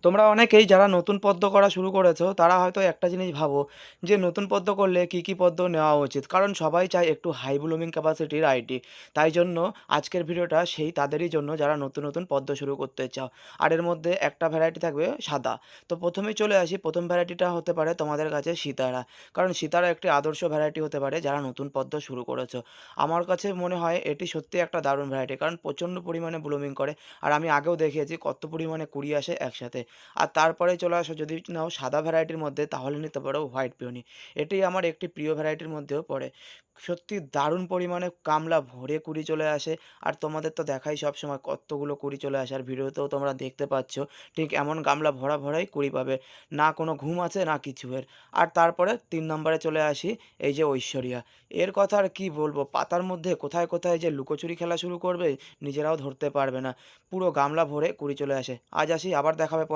তোমরা অনেকেই যারা নতুন পদ্ম করা শুরু করেছো তারা হয়তো একটা জিনিস ভাবো যে নতুন পদ্ম করলে কি কি পদ্ম নেওয়া উচিত, কারণ সবাই চায় একটু হাই ব্লুমিং ক্যাপাসিটির আইটি। তাই জন্য আজকের ভিডিওটা সেই তাদেরই জন্য যারা নতুন নতুন পদ্ম শুরু করতে চাও। আর এর মধ্যে একটা ভ্যারাইটি থাকবে সাদা। তো প্রথমেই চলে আসি, প্রথম ভ্যারাইটিটা হতে পারে তোমাদের কাছে সীতারা। কারণ সীতারা একটি আদর্শ ভ্যারাইটি হতে পারে যারা নতুন পদ্ম শুরু করেছো। আমার কাছে মনে হয় এটি সত্যি একটা দারুণ ভ্যারাইটি, কারণ প্রচণ্ড পরিমাণে ব্লুমিং করে। আর আমি আগেও দেখিয়েছি কত পরিমাণে কুড়ি আসে একসাথে। আর তারপরে চলে আসো, যদি নাও সাদা ভ্যারাইটির মধ্যে তাহলে নিতে পারো হোয়াইট পিওনি। এটি আমার একটি প্রিয় ভ্যারাইটির মধ্যেও পড়ে। সত্যি দারুণ পরিমাণে গামলা ভরে কুড়ি চলে আসে। আর তোমাদের তো দেখাই সব সময় কতগুলো কুড়ি চলে আসে, আর ভিডিওতেও তোমরা দেখতে পাচ্ছ ঠিক এমন গামলা ভরা ভরাই কুড়ি পাবে। না কোনো ঘুম আছে না কিছু এর। আর তারপরে 3 নম্বরে চলে আসি, এই যে ঐশ্বরিয়া। এর কথা আর কি বলবো, পাতার মধ্যে কোথায় কোথায় যে লুকোচুরি খেলা শুরু করবে নিজেরাও ধরতে পারবে না। পুরো গামলা ভরে কুড়ি চলে আসে। আজ আসি, আবার দেখাবে পরে।